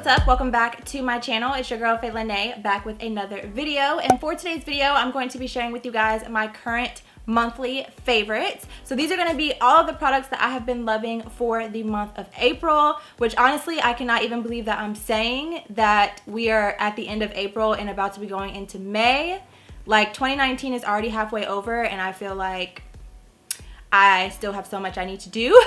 what's up? Welcome back to my channel. It's your girl Fayy Lenee back with another video, and for today's video I'm going to be sharing with you guys my current monthly favorites. So these are going to be all of the products that I have been loving for the month of April, which honestly I cannot even believe that I'm saying that we are at the end of April and about to be going into May. Like 2019 is already halfway over and I feel like I still have so much I need to do.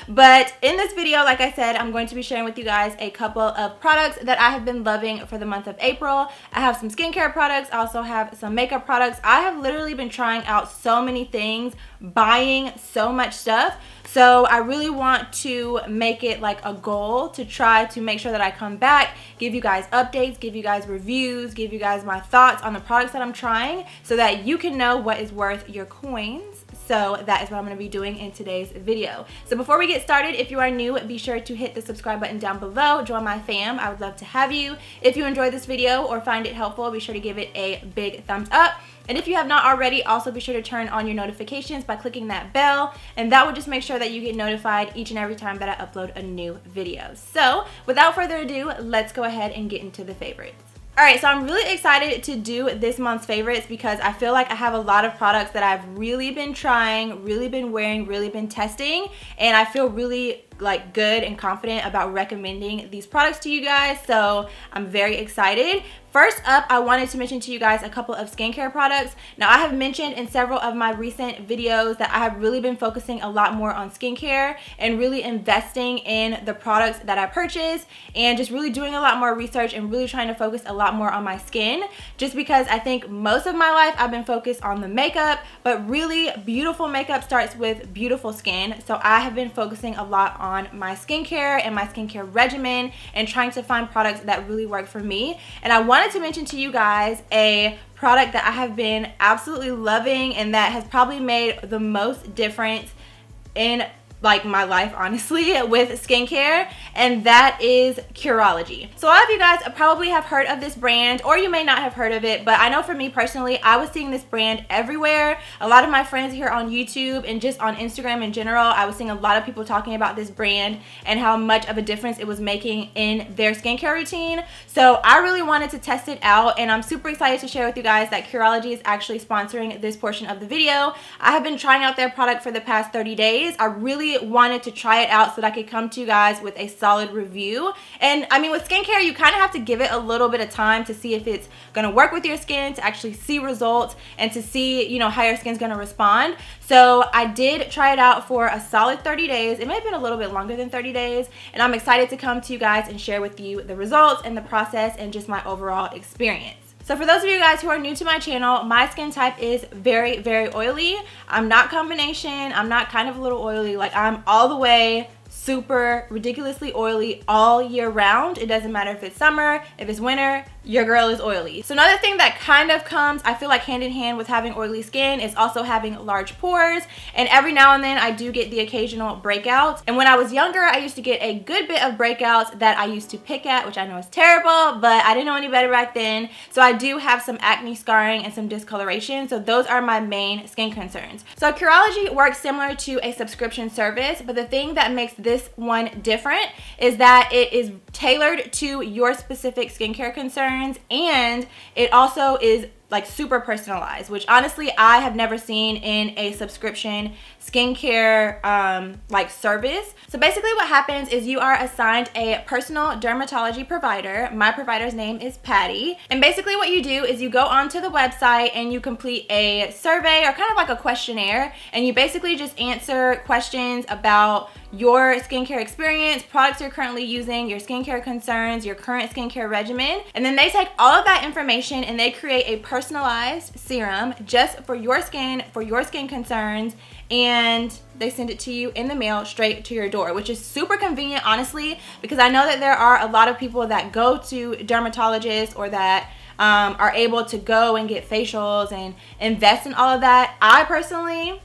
But in this video, like I said, I'm going to be sharing with you guys a couple of products that I have been loving for the month of April. I have some skincare products. I also have some makeup products. I have literally been trying out so many things, buying so much stuff. So I really want to make it like a goal to try to make sure that I come back, give you guys updates, give you guys reviews, give you guys my thoughts on the products that I'm trying so that you can know what is worth your coins. So that is what I'm going to be doing in today's video. So before we get started, if you are new, be sure to hit the subscribe button down below. Join my fam. I would love to have you. If you enjoyed this video or find it helpful, be sure to give it a big thumbs up. And if you have not already, also be sure to turn on your notifications by clicking that bell, and that will just make sure that you get notified each and every time that I upload a new video. So without further ado, let's go ahead and get into the favorites. Alright, so I'm really excited to do this month's favorites because I feel like I have a lot of products that I've really been trying, really been wearing, really been testing, and I feel really like good and confident about recommending these products to you guys. So I'm very excited. First up, I wanted to mention to you guys a couple of skincare products. Now I have mentioned in several of my recent videos that I have really been focusing a lot more on skincare and really investing in the products that I purchase and just really doing a lot more research and really trying to focus a lot more on my skin, just because I think most of my life I've been focused on the makeup, but really beautiful makeup starts with beautiful skin. So I have been focusing a lot on my skincare and my skincare regimen and trying to find products that really work for me. And I wanted to mention to you guys a product that I have been absolutely loving and that has probably made the most difference in like my life, honestly, with skincare, and that is Cureology. So a lot of you guys probably have heard of this brand, or you may not have heard of it, but I know for me personally, I was seeing this brand everywhere. A lot of my friends here on YouTube and just on Instagram in general, I was seeing a lot of people talking about this brand and how much of a difference it was making in their skincare routine. So I really wanted to test it out, and I'm super excited to share with you guys that Cureology is actually sponsoring this portion of the video. I have been trying out their product for the past 30 days. I really wanted to try it out so that I could come to you guys with a solid review. And I mean, with skincare, you kind of have to give it a little bit of time to see if it's gonna work with your skin, to actually see results and to see, you know, how your skin's gonna respond. So I did try it out for a solid 30 days. It may have been a little bit longer than 30 days, and I'm excited to come to you guys and share with you the results and the process and just my overall experience. So for those of you guys who are new to my channel, my skin type is very, very oily. I'm not combination. I'm not kind of a little oily. Like, I'm all the way super ridiculously oily all year round. It doesn't matter if it's summer, if it's winter, your girl is oily. So another thing that kind of comes, I feel like, hand in hand with having oily skin is also having large pores, and every now and then I do get the occasional breakouts. And when I was younger, I used to get a good bit of breakouts that I used to pick at, which I know is terrible, but I didn't know any better back then. So I do have some acne scarring and some discoloration, so those are my main skin concerns. So Cureology works similar to a subscription service, but the thing that makes this one different is that it is tailored to your specific skincare concerns, and it also is like super personalized, which honestly I have never seen in a subscription skincare like service. So basically what happens is you are assigned a personal dermatology provider. My provider's name is Patty, and basically what you do is you go onto the website and you complete a survey or kind of like a questionnaire, and you basically just answer questions about your skincare experience, products you're currently using, your skincare concerns, your current skincare regimen, and then they take all of that information and they create a personalized serum just for your skin concerns, and they send it to you in the mail straight to your door, which is super convenient, honestly, because I know that there are a lot of people that go to dermatologists or that are able to go and get facials and invest in all of that. I personally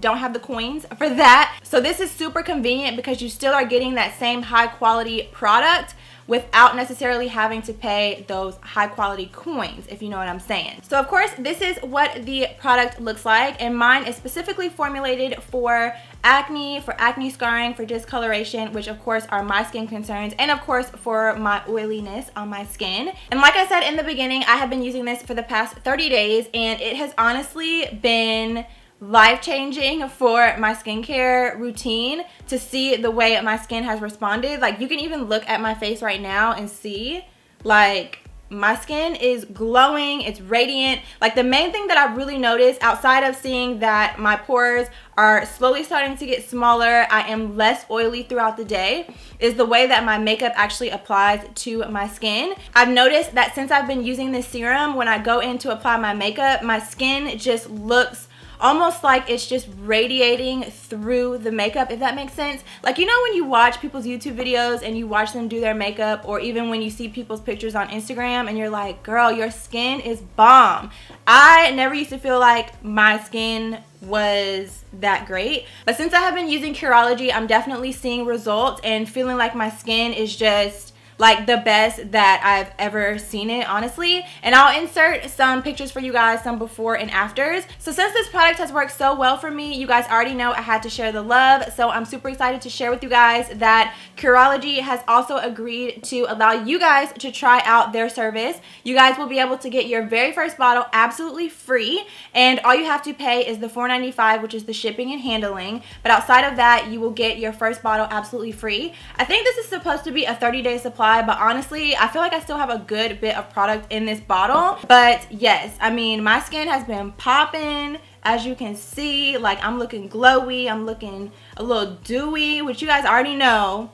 don't have the coins for that. So this is super convenient because you still are getting that same high quality product without necessarily having to pay those high quality coins, if you know what I'm saying. So of course, this is what the product looks like, and mine is specifically formulated for acne, for acne scarring, for discoloration, which of course are my skin concerns, and of course for my oiliness on my skin. And like I said in the beginning, I have been using this for the past 30 days, and it has honestly been life-changing for my skincare routine to see the way my skin has responded. Like, you can even look at my face right now and see, like, my skin is glowing, it's radiant. Like, the main thing that I really noticed, outside of seeing that my pores are slowly starting to get smaller, I am less oily throughout the day, is the way that my makeup actually applies to my skin. I've noticed that since I've been using this serum, when I go in to apply my makeup, my skin just looks almost like it's just radiating through the makeup, if that makes sense. Like, you know when you watch people's YouTube videos and you watch them do their makeup, or even when you see people's pictures on Instagram and you're like, girl, your skin is bomb. I never used to feel like my skin was that great, but since I have been using Cureology, I'm definitely seeing results and feeling like my skin is just like the best that I've ever seen it, honestly. And I'll insert some pictures for you guys, some before and afters. So since this product has worked so well for me, you guys already know I had to share the love. So I'm super excited to share with you guys that Cureology has also agreed to allow you guys to try out their service. You guys will be able to get your very first bottle absolutely free, and all you have to pay is the $4.95, which is the shipping and handling. But outside of that, you will get your first bottle absolutely free. I think this is supposed to be a 30-day supply, but honestly, I feel like I still have a good bit of product in this bottle. But yes, I mean, my skin has been popping. As you can see, like, I'm looking glowy, I'm looking a little dewy, which you guys already know,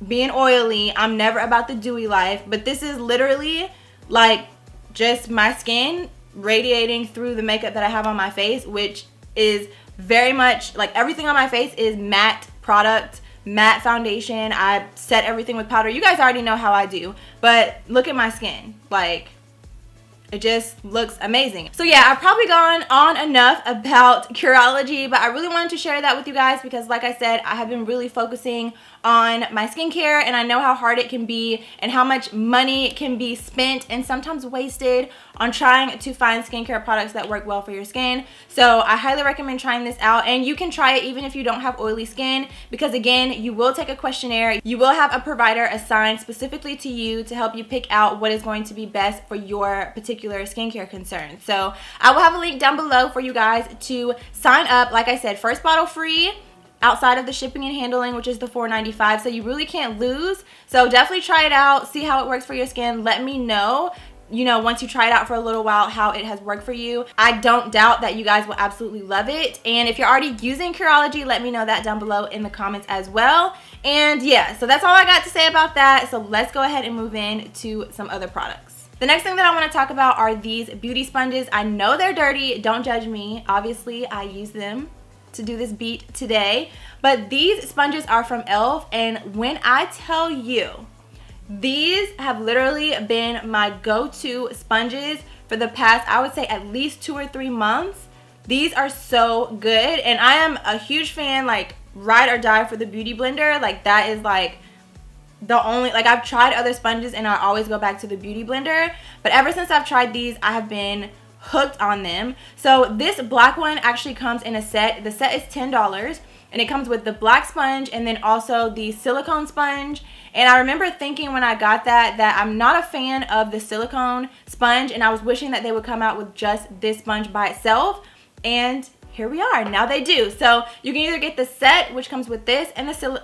being oily, I'm never about the dewy life. But this is literally like just my skin radiating through the makeup that I have on my face, which is very much like everything on my face is matte product, matte foundation. I set everything with powder. You guys already know how I do, but look at my skin. Like, it just looks amazing. So yeah, I've probably gone on enough about Cureology, but I really wanted to share that with you guys because, like I said, I have been really focusing on my skincare, and I know how hard it can be and how much money can be spent and sometimes wasted on trying to find skincare products that work well for your skin. So I highly recommend trying this out, and you can try it even if you don't have oily skin, because again, you will take a questionnaire. You will have a provider assigned specifically to you to help you pick out what is going to be best for your particular skincare concerns. So I will have a link down below for you guys to sign up. Like I said, first bottle free outside of the shipping and handling, which is the $4.95, so you really can't lose. So definitely try it out, see how it works for your skin. Let me know, you know, once you try it out for a little while, how it has worked for you. I don't doubt that you guys will absolutely love it. And if you're already using Cureology, let me know that down below in the comments as well. And yeah, so that's all I got to say about that. So let's go ahead and move in to some other products. The next thing that I want to talk about are these beauty sponges. I know they're dirty, don't judge me. Obviously, I use them to do this beat today, but these sponges are from e.l.f. and when I tell you, these have literally been my go-to sponges for the past, I would say, at least 2 or 3 months. These are so good, and I am a huge fan, like ride or die for the Beauty Blender. Like, that is like the only, like, I've tried other sponges and I always go back to the Beauty Blender, but ever since I've tried these, I have been hooked on them. So this black one actually comes in a set. The set is $10, and it comes with the black sponge and then also the silicone sponge. And I remember thinking when I got that I'm not a fan of the silicone sponge, and I was wishing that they would come out with just this sponge by itself, and here we are. Now they do. So you can either get the set, which comes with this, and the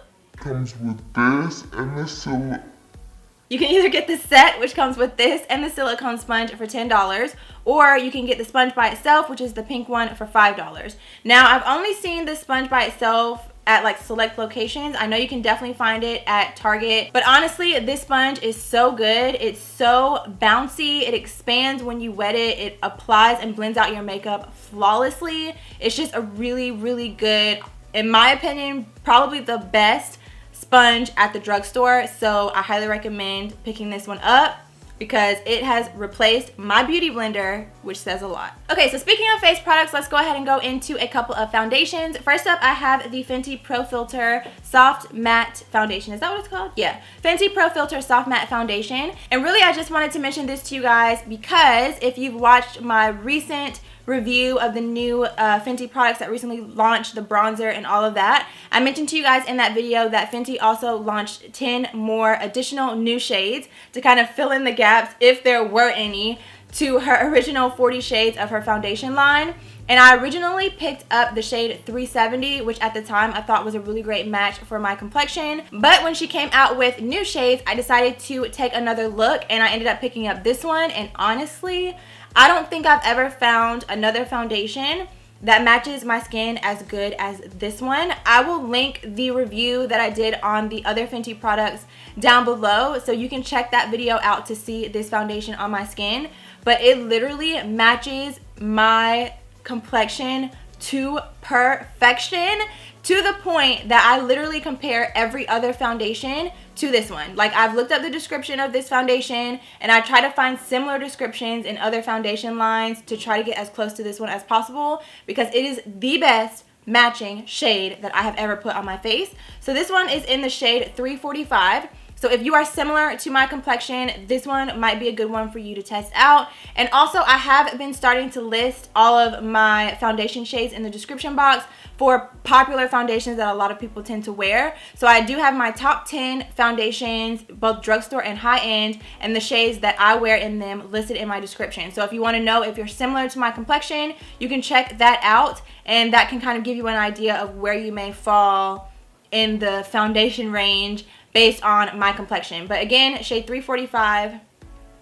You can either get the set, which comes with this and the silicone sponge, for $10, or you can get the sponge by itself, which is the pink one, for $5. Now, I've only seen this sponge by itself at like select locations. I know you can definitely find it at Target, but honestly, this sponge is so good. It's so bouncy. It expands when you wet it. It applies and blends out your makeup flawlessly. It's just a really, really good, in my opinion, probably the best sponge at the drugstore. So I highly recommend picking this one up. because it has replaced my beauty blender, which says a lot. Okay, so speaking of face products, let's go ahead and go into a couple of foundations. First up, I have the Fenty Pro Filt'r Soft Matte Foundation. Is that what it's called? Yeah, Fenty Pro Filt'r Soft Matte Foundation. And really, I just wanted to mention this to you guys because if you've watched my recent review of the new Fenty products that recently launched, the bronzer and all of that, I mentioned to you guys in that video that Fenty also launched 10 more additional new shades to kind of fill in the gaps, if there were any, to her original 40 shades of her foundation line. And I originally picked up the shade 370, which at the time I thought was a really great match for my complexion. But when she came out with new shades, I decided to take another look and I ended up picking up this one. And honestly, I don't think I've ever found another foundation that matches my skin as good as this one. I will link the review that I did on the other Fenty products down below, so you can check that video out to see this foundation on my skin. But it literally matches my complexion to perfection, to the point that I literally compare every other foundation to this one. Like, I've looked up the description of this foundation and I try to find similar descriptions in other foundation lines to try to get as close to this one as possible, because it is the best matching shade that I have ever put on my face. So this one is in the shade 345. So if you are similar to my complexion, this one might be a good one for you to test out. And also, I have been starting to list all of my foundation shades in the description box for popular foundations that a lot of people tend to wear. So I do have my top 10 foundations, both drugstore and high-end, and the shades that I wear in them listed in my description. So if you want to know if you're similar to my complexion, you can check that out, and that can kind of give you an idea of where you may fall in the foundation range based on my complexion. But again, shade 345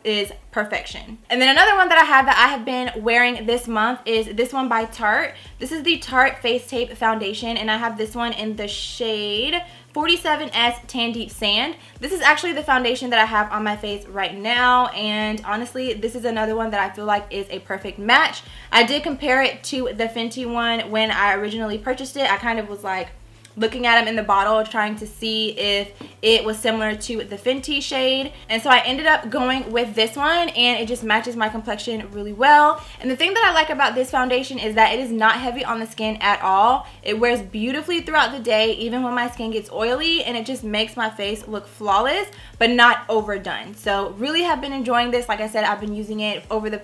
is perfection. And then another one that I have been wearing this month is this one by Tarte. This is the Tarte Face Tape Foundation, and I have this one in the shade 47S Tan Deep Sand. This is actually the foundation that I have on my face right now, and honestly, this is another one that I feel like is a perfect match. I did compare it to the Fenty one when I originally purchased it. I kind of was like looking at them in the bottle, trying to see if it was similar to the Fenty shade. And so I ended up going with this one, and it just matches my complexion really well. And the thing that I like about this foundation is that it is not heavy on the skin at all. It wears beautifully throughout the day, even when my skin gets oily, and it just makes my face look flawless, but not overdone. So really have been enjoying this. Like I said, I've been using it over the,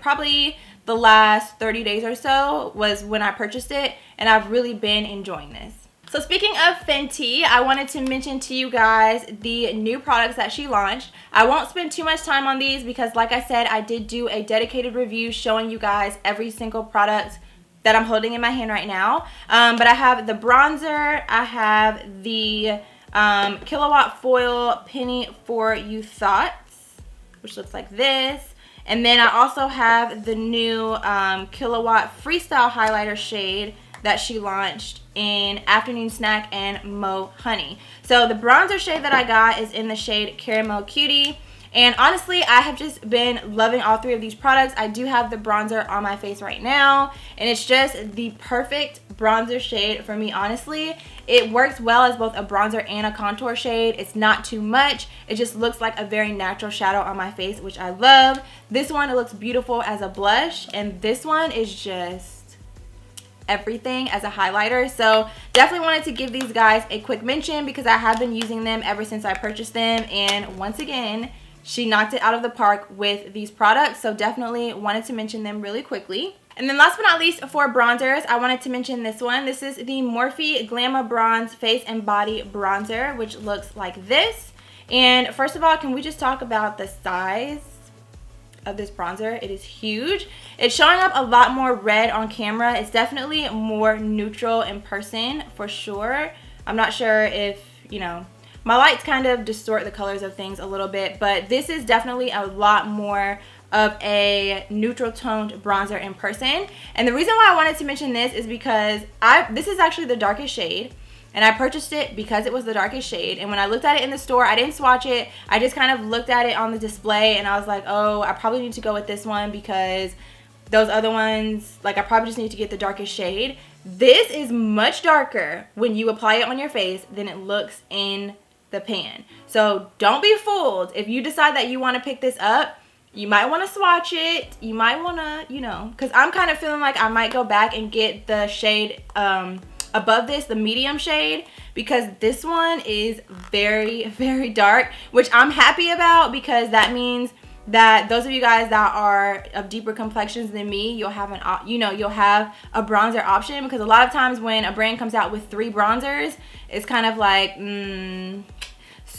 probably the last 30 days or so was when I purchased it, and I've really been enjoying this. So speaking of Fenty, I wanted to mention to you guys the new products that she launched. I won't spend too much time on these because, like I said, I did do a dedicated review showing you guys every single product that I'm holding in my hand right now. But I have the bronzer, I have the Kilowatt Foil Penny for You Thoughts, which looks like this. And then I also have the new Kilowatt Freestyle Highlighter shade that she launched in Afternoon Snack and Mo Honey. So the bronzer shade that I got is in the shade Caramel Cutie. And honestly, I have just been loving all three of these products. I do have the bronzer on my face right now, and it's just the perfect bronzer shade for me, honestly. It works well as both a bronzer and a contour shade. It's not too much. It just looks like a very natural shadow on my face, which I love. This one, it looks beautiful as a blush, and this one is just everything as a highlighter. So definitely wanted to give these guys a quick mention because I have been using them ever since I purchased them, and once again, she knocked it out of the park with these products. So definitely wanted to mention them really quickly. And then last but not least, for bronzers, I wanted to mention this one. This is the Morphe Glamour Bronze Face and Body Bronzer, which looks like this. And first of all, can we just talk about the size of this bronzer? It is huge. It's showing up a lot more red on camera. It's definitely more neutral in person for sure. I'm not sure if, you know, my lights kind of distort the colors of things a little bit, but this is definitely a lot more of a neutral toned bronzer in person. And the reason why I wanted to mention this is because this is actually the darkest shade, and I purchased it because it was the darkest shade. And when I looked at it in the store, I didn't swatch it. I just kind of looked at it on the display, and I was like, oh, I probably need to go with this one because those other ones, like, I probably just need to get the darkest shade. This is much darker when you apply it on your face than it looks in the pan. So don't be fooled. If you decide that you want to pick this up, you might want to swatch it. You might want to, you know, because I'm kind of feeling like I might go back and get the shade above this, the medium shade, because this one is very, very dark, which I'm happy about, because that means that those of you guys that are of deeper complexions than me, you'll have you'll have a bronzer option, because a lot of times when a brand comes out with 3 bronzers, it's kind of like,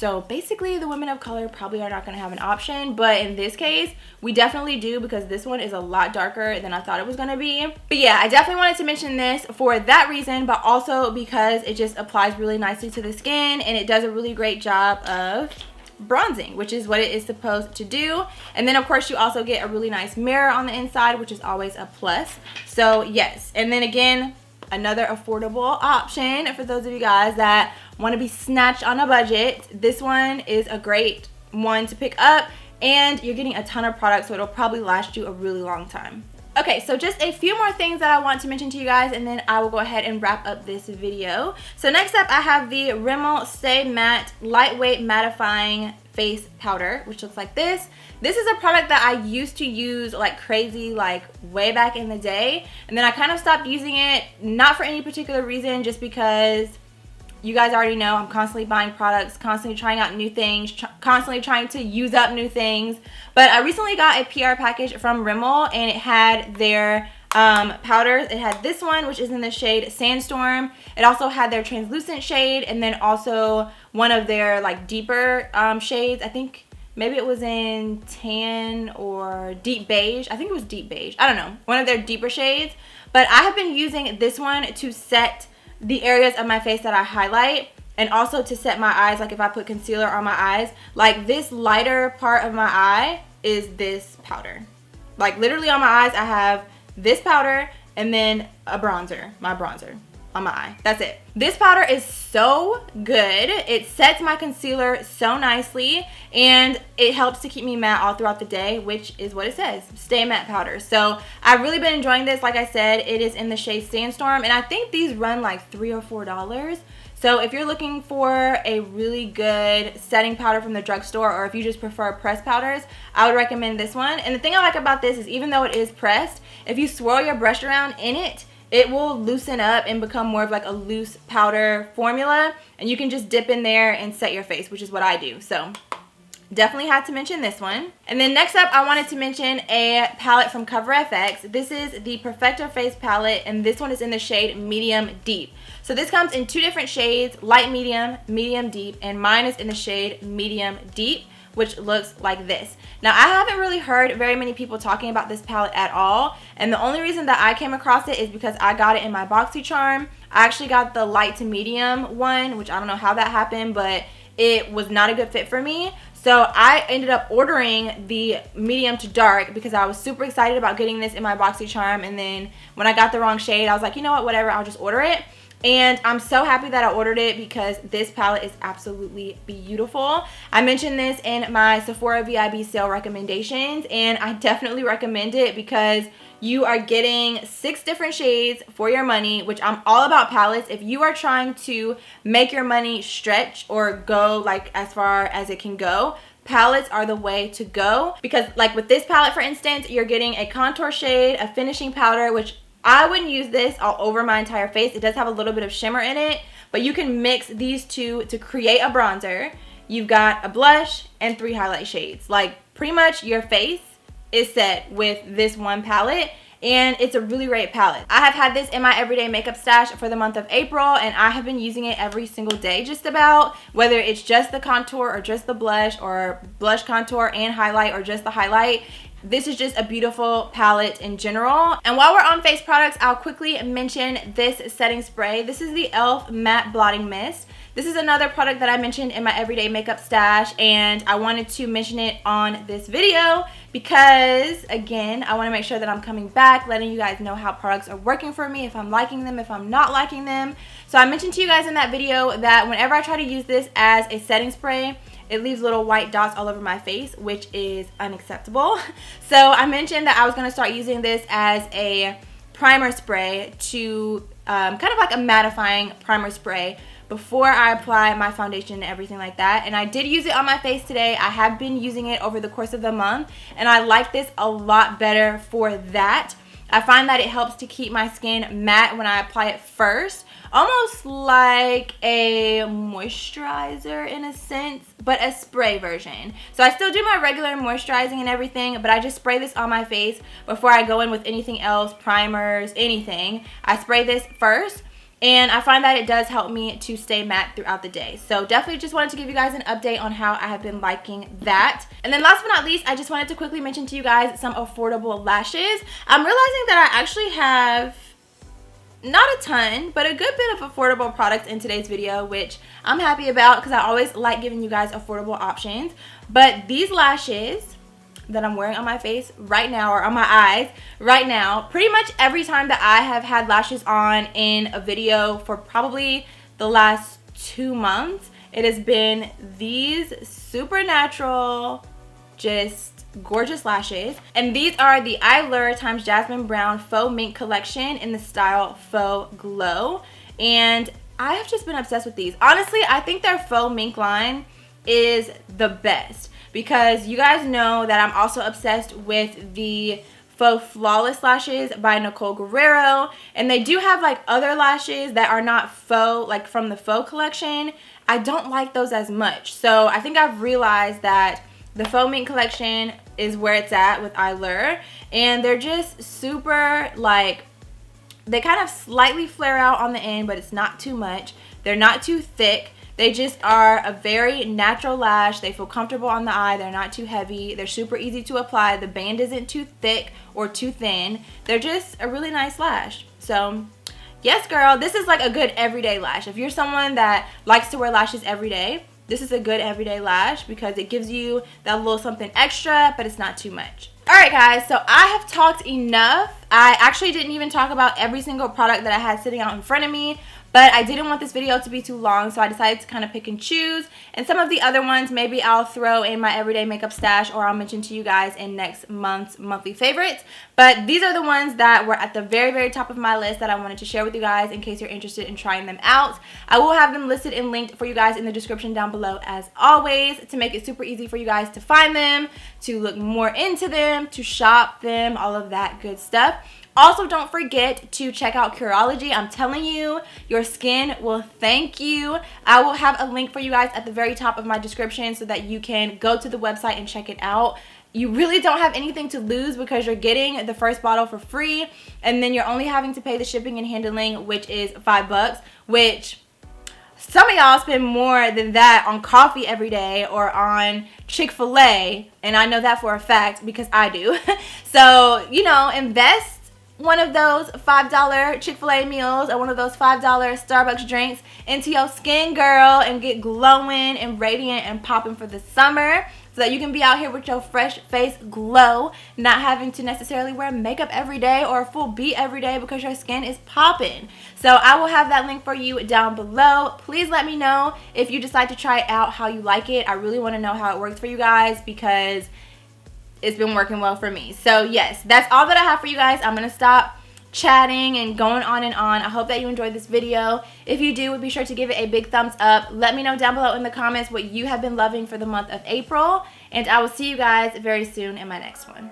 So basically the women of color probably are not going to have an option, but in this case we definitely do, because this one is a lot darker than I thought it was going to be. But yeah, I definitely wanted to mention this for that reason, but also because it just applies really nicely to the skin, and it does a really great job of bronzing, which is what it is supposed to do. And then of course you also get a really nice mirror on the inside, which is always a plus. So yes, and then again, another affordable option for those of you guys that want to be snatched on a budget. This one is a great one to pick up, and you're getting a ton of products, so it'll probably last you a really long time. Okay, so just a few more things that I want to mention to you guys, and then I will go ahead and wrap up this video. So next up, I have the Rimmel Stay Matte Lightweight Mattifying Face Powder, which looks like this. This is a product that I used to use like crazy, like way back in the day, and then I kind of stopped using it, not for any particular reason, just because you guys already know I'm constantly buying products, constantly trying out new things, constantly trying to use up new things. But I recently got a PR package from Rimmel, and it had their powders. It had this one, which is in the shade Sandstorm. It also had their translucent shade, and then also one of their like deeper shades. I think maybe it was in tan or deep beige. I think it was deep beige. I don't know. One of their deeper shades. But I have been using this one to set the areas of my face that I highlight, and also to set my eyes, like if I put concealer on my eyes. Like this lighter part of my eye is this powder. Like literally on my eyes I have this powder, and then a bronzer, my bronzer on my eye. That's it. This powder is so good. It sets my concealer so nicely, and it helps to keep me matte all throughout the day, which is what it says, Stay Matte Powder. So I've really been enjoying this. Like I said, it is in the shade Sandstorm, and I think these run like $3 or $4. So if you're looking for a really good setting powder from the drugstore, or if you just prefer pressed powders, I would recommend this one. And the thing I like about this is, even though it is pressed, if you swirl your brush around in it, it will loosen up and become more of like a loose powder formula, and you can just dip in there and set your face, which is what I do. So definitely had to mention this one. And then next up, I wanted to mention a palette from Cover FX. This is the Perfector Face Palette, and this one is in the shade Medium Deep. So this comes in 2 different shades, Light Medium, Medium Deep, and mine is in the shade Medium Deep, which looks like this. Now, I haven't really heard very many people talking about this palette at all, and the only reason that I came across it is because I got it in my BoxyCharm. I actually got the light to medium one, which I don't know how that happened, but it was not a good fit for me. So I ended up ordering the medium to dark because I was super excited about getting this in my BoxyCharm, and then when I got the wrong shade, I was like, you know what, whatever, I'll just order it. And I'm so happy that I ordered it, because this palette is absolutely beautiful. I mentioned this in my Sephora VIB sale recommendations, and I definitely recommend it because you are getting 6 different shades for your money, which I'm all about palettes. If you are trying to make your money stretch or go like as far as it can go, palettes are the way to go. Because like with this palette, for instance, you're getting a contour shade, a finishing powder, which I wouldn't use this all over my entire face. It does have a little bit of shimmer in it, but you can mix these two to create a bronzer. You've got a blush and 3 highlight shades. Like pretty much your face is set with this one palette, and it's a really great palette. I have had this in my everyday makeup stash for the month of April, and I have been using it every single day just about, whether it's just the contour or just the blush, or blush, contour, and highlight, or just the highlight. This is just a beautiful palette in general. And while we're on face products, I'll quickly mention this setting spray. This is the e.l.f. Matte Blotting Mist. This is another product that I mentioned in my everyday makeup stash, and I wanted to mention it on this video because, again, I want to make sure that I'm coming back, letting you guys know how products are working for me, if I'm liking them, if I'm not liking them. So I mentioned to you guys in that video that whenever I try to use this as a setting spray, it leaves little white dots all over my face, which is unacceptable. So I mentioned that I was going to start using this as a primer spray to kind of like a mattifying primer spray. before I apply my foundation and everything like that. And I did use it on my face today. I have been using it over the course of the month, and I like this a lot better for that. I find that it helps to keep my skin matte when I apply it first, almost like a moisturizer in a sense, but a spray version. So I still do my regular moisturizing and everything, but I just spray this on my face before I go in with anything else, primers, anything. I spray this first, and I find that it does help me to stay matte throughout the day. So definitely just wanted to give you guys an update on how I have been liking that. And then last but not least, I just wanted to quickly mention to you guys some affordable lashes. I'm realizing that I actually have not a ton, but a good bit of affordable products in today's video, which I'm happy about because I always like giving you guys affordable options. But these lashes that I'm wearing on my face right now, or on my eyes right now, pretty much every time that I have had lashes on in a video for probably the last 2 months, it has been these super natural, just gorgeous lashes. And these are the Allure x Jasmine Brown Faux Mink collection in the style Faux Glow, and I have just been obsessed with these. Honestly, I think their Faux Mink line is the best, because you guys know that I'm also obsessed with the Faux Flawless lashes by Nicole Guerrero, and they do have like other lashes that are not faux, like from the Faux collection. I don't like those as much, so I think I've realized that the Faux Mink collection is where it's at with Allure, and they're just super, like, they kind of slightly flare out on the end, but it's not too much. They're not too thick. They just are a very natural lash. They feel comfortable on the eye. They're not too heavy. They're super easy to apply. The band isn't too thick or too thin. They're just a really nice lash. So yes, girl, this is like a good everyday lash. If you're someone that likes to wear lashes every day, this is a good everyday lash because it gives you that little something extra, but it's not too much. Alright guys, so I have talked enough. I actually didn't even talk about every single product that I had sitting out in front of me, but I didn't want this video to be too long, so I decided to kind of pick and choose. And some of the other ones, maybe I'll throw in my everyday makeup stash, or I'll mention to you guys in next month's monthly favorites. But these are the ones that were at the very, very top of my list that I wanted to share with you guys in case you're interested in trying them out. I will have them listed and linked for you guys in the description down below as always, to make it super easy for you guys to find them, to look more into them, to shop them, all of that good stuff. Also, don't forget to check out Cureology. I'm telling you, your skin will thank you. I will have a link for you guys at the very top of my description so that you can go to the website and check it out. You really don't have anything to lose because you're getting the first bottle for free, and then you're only having to pay the shipping and handling, which is $5, which some of y'all spend more than that on coffee every day or on Chick-fil-A, and I know that for a fact because I do. So, you know, invest one of those $5 Chick-fil-A meals or one of those $5 Starbucks drinks into your skin, girl, and get glowing and radiant and popping for the summer, so that you can be out here with your fresh face glow, not having to necessarily wear makeup every day or a full beat every day because your skin is popping. So I will have that link for you down below. Please let me know if you decide to try it out, how you like it. I really want to know how it works for you guys because it's been working well for me. So yes, that's all that I have for you guys. I'm gonna stop chatting and going on and on. I hope that you enjoyed this video. If you do, be sure to give it a big thumbs up. Let me know down below in the comments what you have been loving for the month of April, and I will see you guys very soon in my next one.